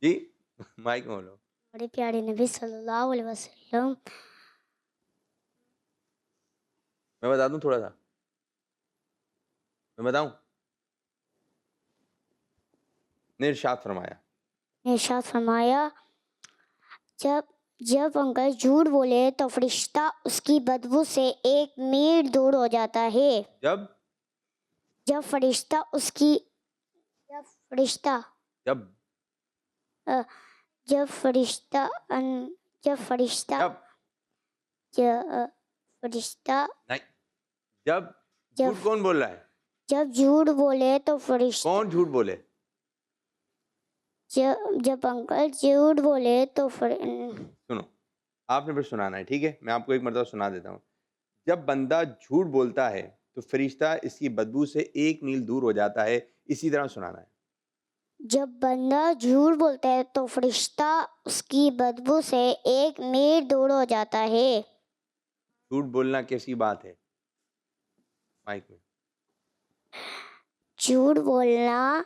जी माइक में बोलो। हमारे प्यारे नबी सल्लल्लाहु अलैहि वसल्लम मैं बता दूं थोड़ा सा, मैं बताऊं? ने इरशाद फरमाया, इरशाद फरमाया, जब जब अंकल झूठ बोले तो फरिश्ता उसकी बदबू से 1 मील दूर हो जाता है। जब जब फरिश्ता उसकी जब फरिश्ता जब अ, जब फरिश्ता जब फरिश्ता जब फरिश्ता नहीं, जब जब झूठ कौन बोल रहा है? जब झूठ बोले तो फरिश्ता कौन झूठ बोले? जब अंकल झूठ बोले तो सुनो, आपने फिर सुनाना है, ठीक है? मैं आपको एक मरतबा सुना देता हूँ। जब बंदा झूठ बोलता है तो फरिश्ता इसकी बदबू से 1 मील दूर हो जाता है। इसी तरह सुनाना है। जब बंदा झूठ बोलता है तो फरिश्ता उसकी बदबू से 1 मील दूर हो जाता है। झूठ बोलना कैसी बात है? माइक में। झूठ बोलना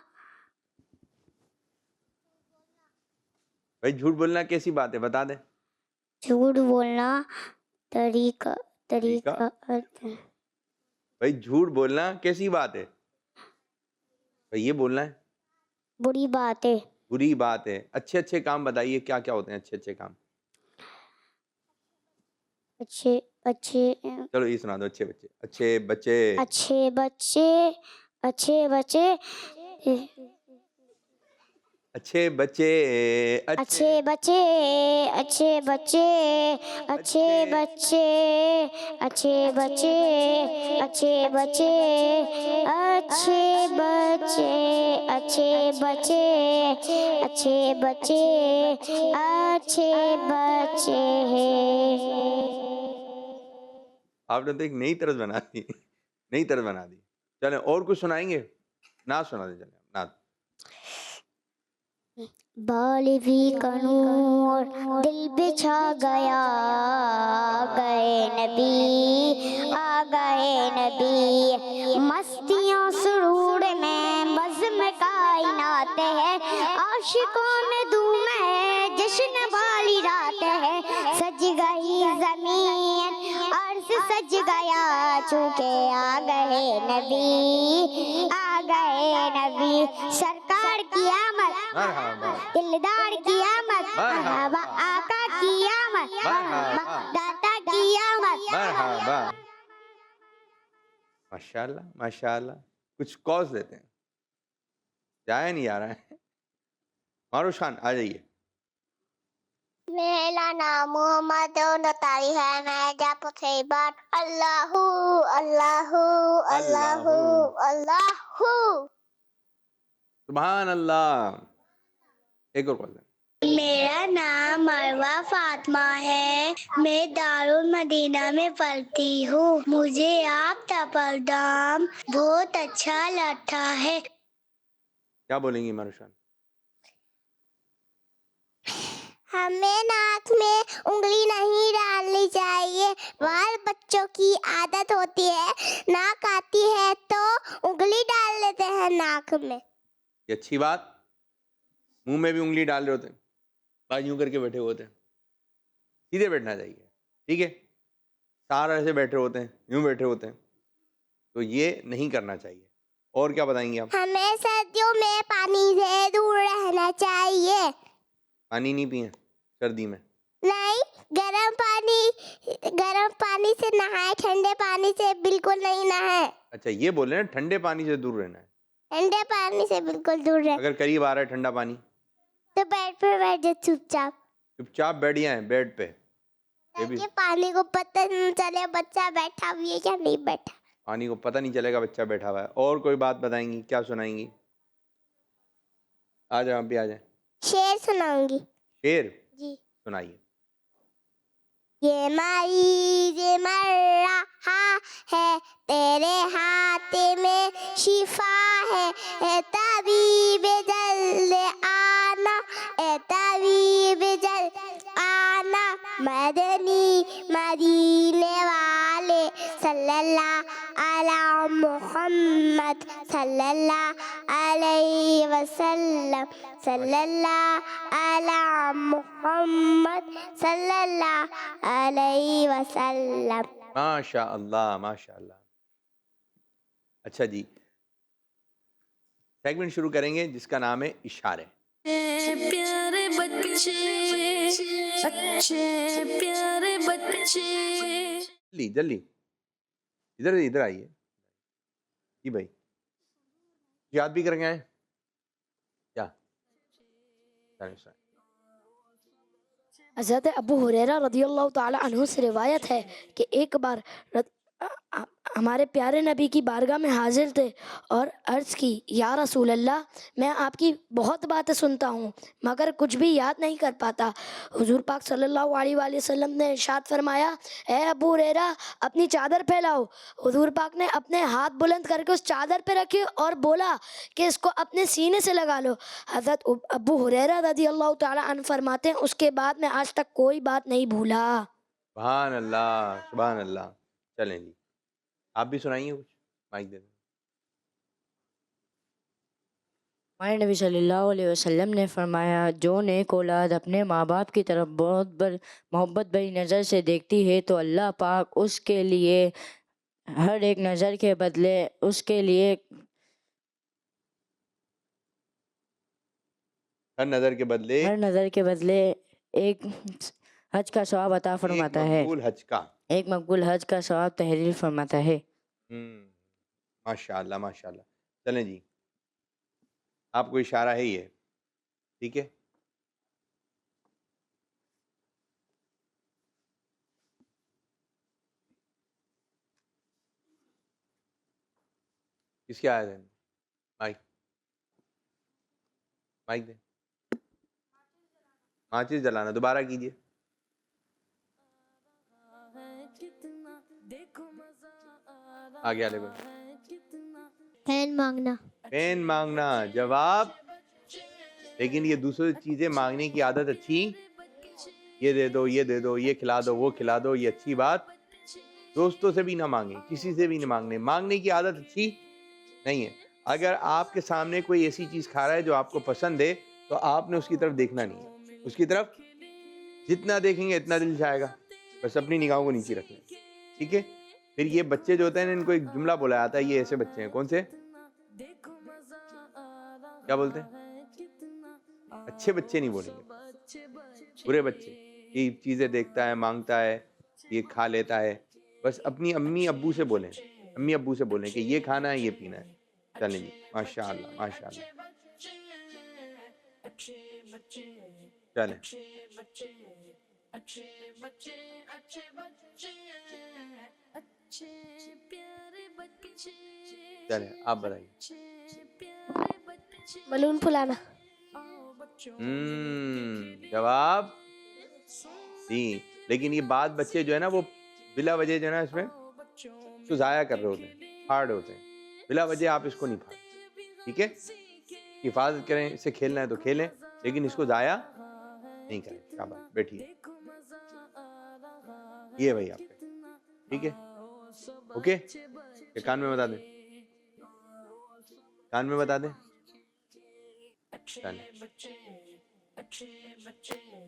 भाई झूठ बोलना कैसी बात है, बता दे। झूठ बोलना तरीका तरीका? भाई झूठ बोलना कैसी बात है? भाई ये बोलना है बुरी बात है। बुरी बात है। अच्छे अच्छे काम बताइए, क्या क्या होते हैं अच्छे अच्छे काम? अच्छे अच्छे चलो ये सुना दो। अच्छे बच्चे, अच्छे बच्चे, अच्छे बच्चे अच्छे बच्चे अच्छे बच्चे, अच्छे बच्चे अच्छे बच्चे अच्छे बच्चे अच्छे बच्चे अच्छे बच्चे अच्छे बच्चे अच्छे बच्चे अच्छे बच्चे अच्छे बच्चे आपने तो एक नई तरज बना दी, नई तरज बना दी। चले और कुछ सुनाएंगे? ना सुना दे, चले ना। बाल भी कनूर दिल पे छा गया, आ गए नबी मस्तियों सुरूर में बज़्म कायनात है, आशिकों में धूम है जश्न वाली रात है, सज गई जमीन अर्श सज गया चूंकि आ गए नबी सरकार की आमद, दिलदार की आमद, मरहबा आका की आमद, मरहबा दाता की आमद, मरहबा। माशाल्लाह माशाल्लाह। कुछ कॉज देते हैं, जाया नहीं आ रहा है। मारूश खान आ जाइए। मेरा नाम मोहम्मद नतारी है, मैं जापो से बात अल्लाहू अल्लाहू अल्लाहू अल्लाहू सुभान अल्लाह। एक और कॉल दें। मेरा नाम मरवा फातिमा है, मैं दारुल मदीना में पढ़ती हूँ, मुझे आपका प्रोग्राम बहुत अच्छा लगता है। क्या बोलेंगी मारूश खान? हमें नाक में उंगली नहीं डालनी चाहिए, बाल बच्चों की आदत होती है, नाक आती है तो उंगली डाल लेते हैं नाक में। ये अच्छी बात। मुंह में भी उंगली डाल रहे होते हैं, बाल यूं करके बैठे होते हैं। सीधे बैठना चाहिए, ठीक है? सारा ऐसे बैठे होते हैं, यूं बैठे होते हैं, तो ये नहीं करना चाहिए। और क्या बताएंगे आप? हमें सर्दियों में पानी से दूर रहना चाहिए। पानी नहीं पिए सर्दी में? नहीं, गर्म पानी से नहाए, ठंडे पानी से बिल्कुल नहीं नहाए। अच्छा ये बोल रहे हैं ठंडे पानी से दूर रहना है। ठंडे पानी से बिल्कुल दूर रहे। अगर करीब आ रहा है ठंडा पानी तो बेड पे बैठ जाओ चुपचाप। चुपचाप बैठ जाए बेड पे। ये भी ताकि पानी को पता नहीं चले बच्चा बैठा हुआ है या नहीं बैठा। पानी को पता नहीं चलेगा बच्चा बैठा हुआ है। और कोई बात बताएंगी? क्या सुनाएंगी? आ जाओ, आप भी आ जाए। शेर सुनाऊंगी। शेर जी सुनाइए। ये मरीज मर रहा है, तेरे हाथ में शिफा है, ए तबीब जल्द आना, ए तबीब जल्द आना, मदीने वाले सल्लल्लाहु अला मुहम्मद सल्लल्लाहु अलैहि वसल्लम, सल्लल्लाहु अला मुहम्मद सल्लल्लाहु अलैहि वसल्लम। माशा अल्लाह, माशा अल्लाह। अच्छा जी, सेगमेंट शुरू करेंगे जिसका नाम है इशारे। प्यारे बच्चे, अच्छे प्यारे बच्चे। जल्दी जल्दी, इधर इधर आइए जी भाई, याद भी करेंगे आए क्या? चलिए, हज़रत अबू हुरैरा रज़ियल्लाहु ताला अन्हु से रिवायत है कि एक बार हमारे प्यारे नबी की बारगाह में हाजिर थे और अर्ज़ की, या रसूल अल्लाह, मैं आपकी बहुत बातें सुनता हूँ मगर कुछ भी याद नहीं कर पाता। हुजूर पाक सल्लल्लाहु अलैहि वसल्लम ने इरशाद फरमाया, ए अबू हुरैरा, अपनी चादर फैलाओ। हुजूर पाक ने अपने हाथ बुलंद करके उस चादर पे रखे और बोला कि इसको अपने सीने से लगा लो। हज़रत अबू हुरैरा रज़ियल्लाहु ताला अन्हु फरमाते हैं, उसके बाद मैं आज तक कोई बात नहीं भूला। सुभान अल्लाह, सुभान अल्लाह। चलें जी, आप भी सुनाइए कुछ, माइक दे दें। हमारे नबी सल्लल्लाहु अलैहि वसल्लम ने फरमाया, जो नेक औलाद अपने माँ बाप की तरफ बहुत मोहब्बत भरी नज़र से देखती है तो अल्लाह पाक उसके लिए हर एक नज़र के बदले उसके लिए हर नज़र के बदले एक हज का सवाब अता एक फरमाता है, मकबूल हज का। एक मकबूल हज का सवाब तहरीर फरमाता है। माशाअल्लाह, माशाअल्लाह। चलें जी, आपको इशारा है ये, ठीक है? किसकी आयत है? माइक, माइक दे। माचिस जलाना, दोबारा कीजिए। आगे वाले को। पेन मांगना। पेन मांगना, जवाब। लेकिन ये दूसरी चीजें मांगने की आदत अच्छी, ये दे दो, ये दे दो, ये खिला दो, वो खिला दो, ये अच्छी बात। दोस्तों से भी ना मांगे, किसी से भी ना मांगने की आदत अच्छी नहीं है। अगर आपके सामने कोई ऐसी चीज खा रहा है जो आपको पसंद है तो आपने उसकी तरफ देखना नहीं है, उसकी तरफ जितना देखेंगे इतना दिल जाएगा, बस अपनी निगाहों को नीचे रखना, ठीक है? फिर ये बच्चे जो होते हैं इनको एक जुमला बोला जाता है, ये ऐसे बच्चे हैं, कौन से? क्या बोलते हैं? अच्छे बच्चे नहीं बोलेंगे, बुरे बच्चे। ये चीजें देखता है, मांगता है, ये खा लेता है, बस अपनी अम्मी अब्बू से बोलें, अम्मी अब्बू से बोलें कि ये खाना है, ये पीना है। चलें जी, माशाअल्लाह, माशाअल्लाह। चलें, चलें, आप बताइए। बलून फुलाना। जवाब जी। लेकिन ये बात बच्चे जो है ना वो बिला वजह जो है ना इसमें इसको ज़ाया कर रहे होते हैं, हार्ड होते हैं। बिला वजह आप इसको नहीं फाड़ें, ठीक है? हिफाजत करें, इससे खेलना है तो खेलें, लेकिन इसको ज़ाया नहीं करें। शाबाश, बैठिए। ये भाई आपके, ठीक है? ओके, ये कान में बता दें, कान में बता दें।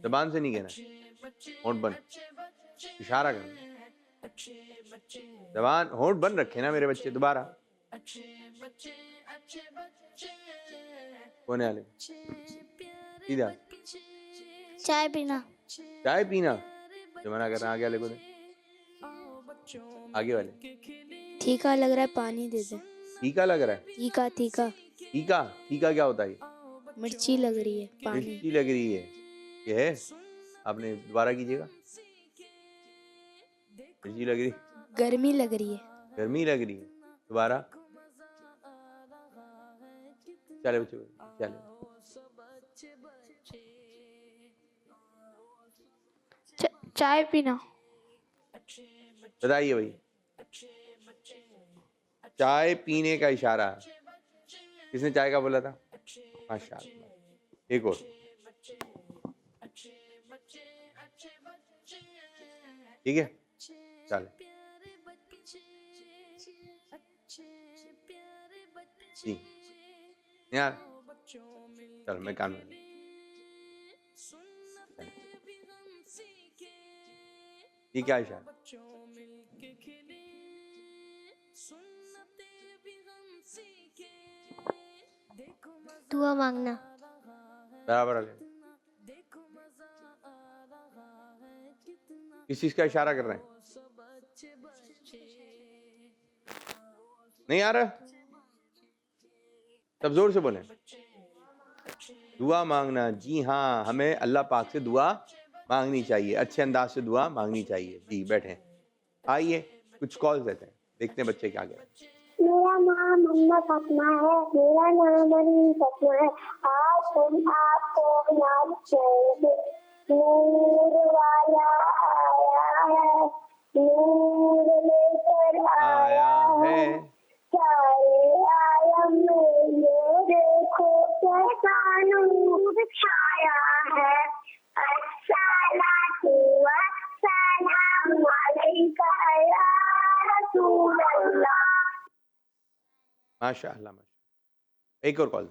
जबान से नहीं कहना, होंठ बंद, इशारा करना। जबान होंठ बंद रखे ना मेरे बच्चे। दोबारा कोने वाले सीधा। चाय पीना। चाय पीना, जो मना कर रहा है आगे वाले को दे। आगे वाले। तीखा लग रहा है, पानी दे दे। तीखा लग रहा है? तीखा तीखा। तीखा, तीखा क्या होता है? मिर्ची लग रही है, पानी। मिर्ची लग रही है, ये है। आपने दोबारा कीजिएगा। मिर्ची लग रही, गर्मी लग रही है। गर्मी लग रही है। दोबारा। चले बच्चे, चले। चाय पीना। बताइए भाई, चाय पीने का इशारा। किसने चाय का बोला था? माशाअल्लाह। एक और। ठीक है, चले जी यार, चलो मैं कान में। ये क्या इशारा? दुआ मांगना। बराबर आ गया। किस चीज का इशारा कर रहे हैं? नहीं आ रहा? सब जोर से बोलें। दुआ मांगना, जी हाँ, हमें अल्लाह पाक से दुआ मांगनी चाहिए, अच्छे अंदाज से दुआ मांगनी चाहिए। जी बैठे, आइए कुछ कॉल देते हैं, देखते हैं बच्चे क्या कह रहे हैं। मेरा नाम मोहम्मद फातिमा है। मेरा नाम अली फातिमा है। आज हम आपको याद करेंगे। नूर वाला आया है, नूर लेकर आया है। सारे आलम में ये देखो कैसा नूर छाया है। अस्सलातु वस्सलामु अलैका या रसूल अल्लाह। माशाअल्लाह, माशाअल्लाह। एक और कॉल।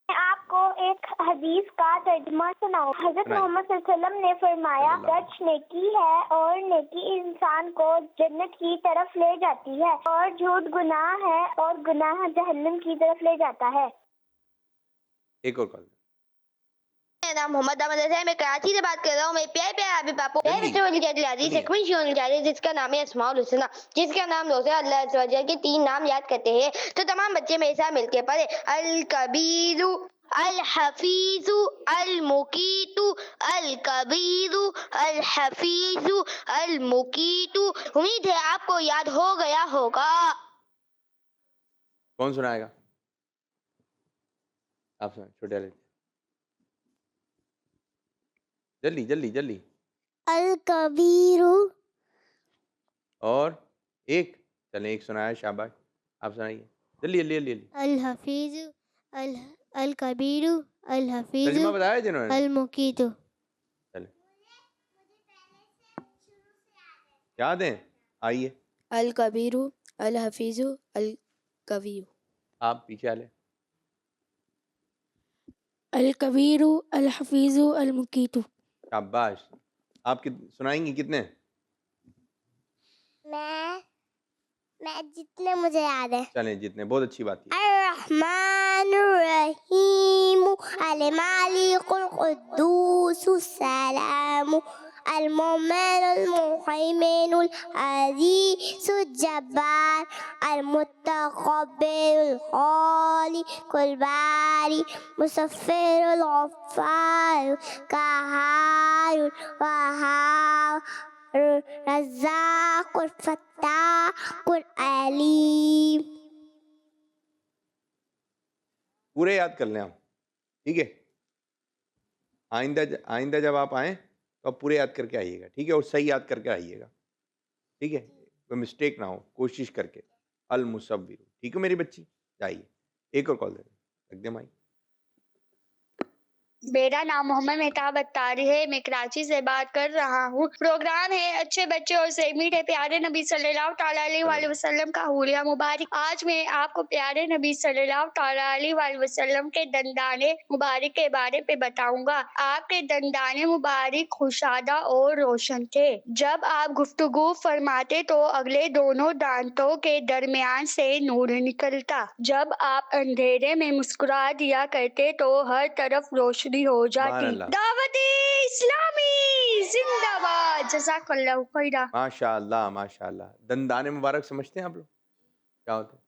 मैं आपको एक हदीस का तर्जुमा सुनाऊं। हजरत मोहम्मद सल्लल्लाहु अलैहि वसल्लम ने फरमाया, सच नेकी है और नेकी इंसान को जन्नत की तरफ ले जाती है और झूठ गुनाह है और गुनाह जहन्नम की तरफ ले जाता है। एक और कॉल। मेरा नाम मोहम्मद अहमद है। मैं कराची से बात कर रहा हूँ। मेरे प्यारे प्यारे अभी बापू जिसका नाम है अस्माउल हुस्ना, जिसका नाम रोज़े अल्लाह अज़्ज़ व जल के 3 नाम याद करते हैं। तो तमाम बच्चे मेरे साथ मिलके पढ़े। अल कबीरु अल हफीजु अल मुकीतु, अल कबीरु अल हफीजु अल मुकीतु। उम्मीद है आपको याद हो गया होगा। कौन सुनाएगा? आप सुनाए, छोटे वाले। जल्दी जल्दी जल्दी। अल कबीरु। और एक, चलें एक सुनाया, शाबाश। आप सुनाइए जल्दी जल्दी जल्दी जल्दी। अल हफीजु अल कबीरु अल हफीजु तर्जुमा बताया जिन्होंने? अल मुकीतु। चले याद है, आइए। अल कबीरु अल हफीजु अल कवियु। आप पीछे वाले। अल कबीरु अल हफीजु अल मुकीतु। शाबाश। आप सुनाएंगी कितने? मैं जितने मुझे याद है। चलें जितने, बहुत अच्छी बात है। अर्रहमानुर्रहीम अल मालिकुल कुद्दूसुस सलामु अल मुमिनुल मुहैमिनुल अज़ीज़ुल जब्बार अल मुतकब्बिरुल खालिकुल बारी मुसफ्फिरुल गफ्फारुल कहारुल वहाब रज़्ज़ाक़ुल फ़त्ताक़ुल अलीम। पूरे याद कर लें आप, ठीक है? आइंदा जब आप आएँ तो आप पूरे याद करके आइएगा, ठीक है? और सही याद करके आइएगा, ठीक है? कोई मिस्टेक ना हो, कोशिश करके। अल मुसव्विर, ठीक है मेरी बच्ची? जाइए, एक और कॉल दे एकदम। आई। मेरा नाम मोहम्मद मेहताब अत्तारी है। मैं कराची से बात कर रहा हूँ। प्रोग्राम है अच्छे बच्चे और सेगमेंट है प्यारे नबी सल्लल्लाहु तआला अलैहि वसल्लम का हुलिया मुबारक। आज मैं आपको प्यारे नबी सल्लल्लाहु तआला अलैहि वसल्लम के दंदाने मुबारक के बारे पे बताऊंगा। आपके दंदाने मुबारक खुशादा और रोशन थे। जब आप गुफ्तगू फरमाते तो अगले दोनों दांतों के दरमियान से नूर निकलता। जब आप अंधेरे में मुस्कुरा दिया करते तो हर तरफ रोशनी हो जाती। दावत इस्लामी जिंदाबाद। जज़ाकल्लाहु खैरा। माशाअल्लाह माशाअल्लाह। दंदाने मुबारक समझते हैं आप लोग क्या होता है?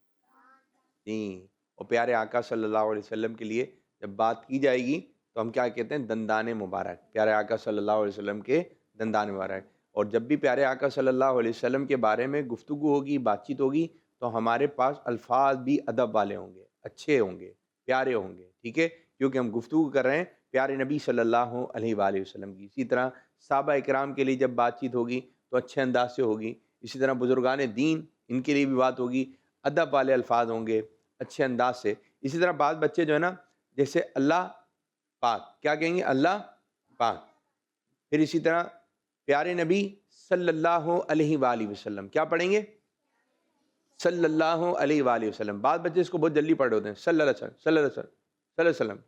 जी, और प्यारे आका सल्लल्लाहु अलैहि वसल्लम के लिए जब बात की जाएगी तो हम क्या कहते हैं? दंदाने मुबारक। प्यारे आका सल्लल्लाहु अलैहि वसल्लम के दंदाने मुबारक। और जब भी प्यारे आका सल्लल्लाहु अलैहि वसल्लम के बारे में गुफ्तगू होगी, बातचीत होगी, तो हमारे पास अल्फाज भी अदब वाले होंगे, अच्छे होंगे, प्यारे होंगे, ठीक है? क्योंकि हम गुफ्तगू कर रहे हैं प्यारे नबी सल्लल्लाहु अलैहि वसल्लम की। इसी तरह सहाबा इकराम के लिए जब बातचीत होगी तो अच्छे अंदाज से होगी। इसी तरह बुजुर्गान दीन, इनके लिए भी बात होगी, अदब वाले अल्फाज होंगे, अच्छे अंदाज से। इसी तरह बात बच्चे जो है ना, जैसे अल्लाह पाक, क्या कहेंगे? अल्लाह पाक। फिर इसी तरह प्यारे नबी सल्लल्लाहु अलैहि वसल्लम, क्या पढ़ेंगे? सल्लल्लाहु अलैहि वसल्लम। बात बच्चे इसको बहुत जल्दी पढ़ होते हैं, सल्लल्लाहु अलैहि वसल्लम।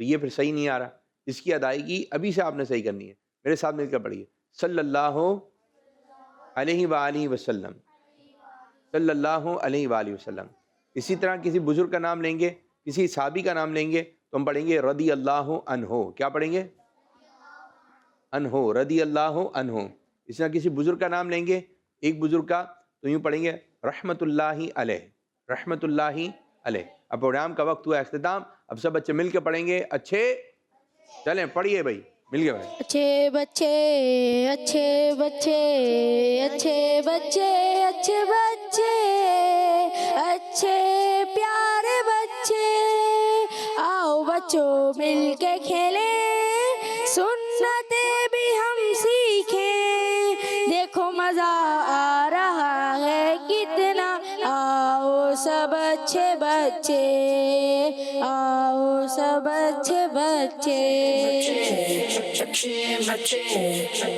तो ये फिर सही नहीं आ रहा। इसकी अदायगी अभी से आपने सही करनी है। मेरे साथ मिलकर पढ़िए, सल्लल्लाहु अलैहि वसल्लम, सल्लल्लाहु अलैहि वसल्लम। इसी तरह किसी बुजुर्ग का नाम लेंगे किसी साहबी का नाम लेंगे तो हम पढ़ेंगे रदी अल्लाह अन्हो। क्या पढ़ेंगे? अन्हो, रदी अल्लाह अन्हो। इस तरह किसी बुजुर्ग का नाम लेंगे, एक बुजुर्ग का, तो यूँ पढ़ेंगे रहमतुल्लाहि अलैह, रहमतुल्लाहि अलैह। अब प्रोग्राम का वक्त हुआ अख्तिताम। अब सब बच्चे मिल के पढ़ेंगे अच्छे। चलें पढ़िए भाई, मिल गए भाई। अच्छे बच्चे अच्छे बच्चे अच्छे बच्चे अच्छे बच्चे अच्छे प्यारे बच्चे, आओ बच्चों मिल के खेले, सुन्नते भी हम सीखें, देखो मजा आ रहा है कितना, आओ सब अच्छे बच्चे, आओ सब अच्छे बच्चे। अच्छे बच्चे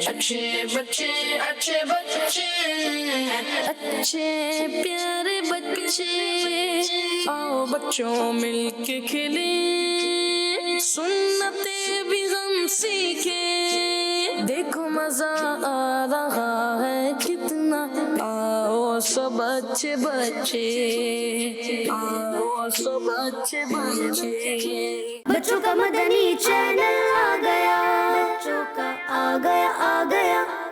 अच्छे बच्चे अच्छे बच्चे अच्छे प्यारे बच्चे, आओ बच्चों मिलके खेले, सुन्नते भी हम सीखे, देखो मजा आ रहा है कितना, आओ सब अच्छे बच्चे, आओ सब अच्छे बच्चे। बच्चों का मदनी चैनल आ गया, बच्चों का आ गया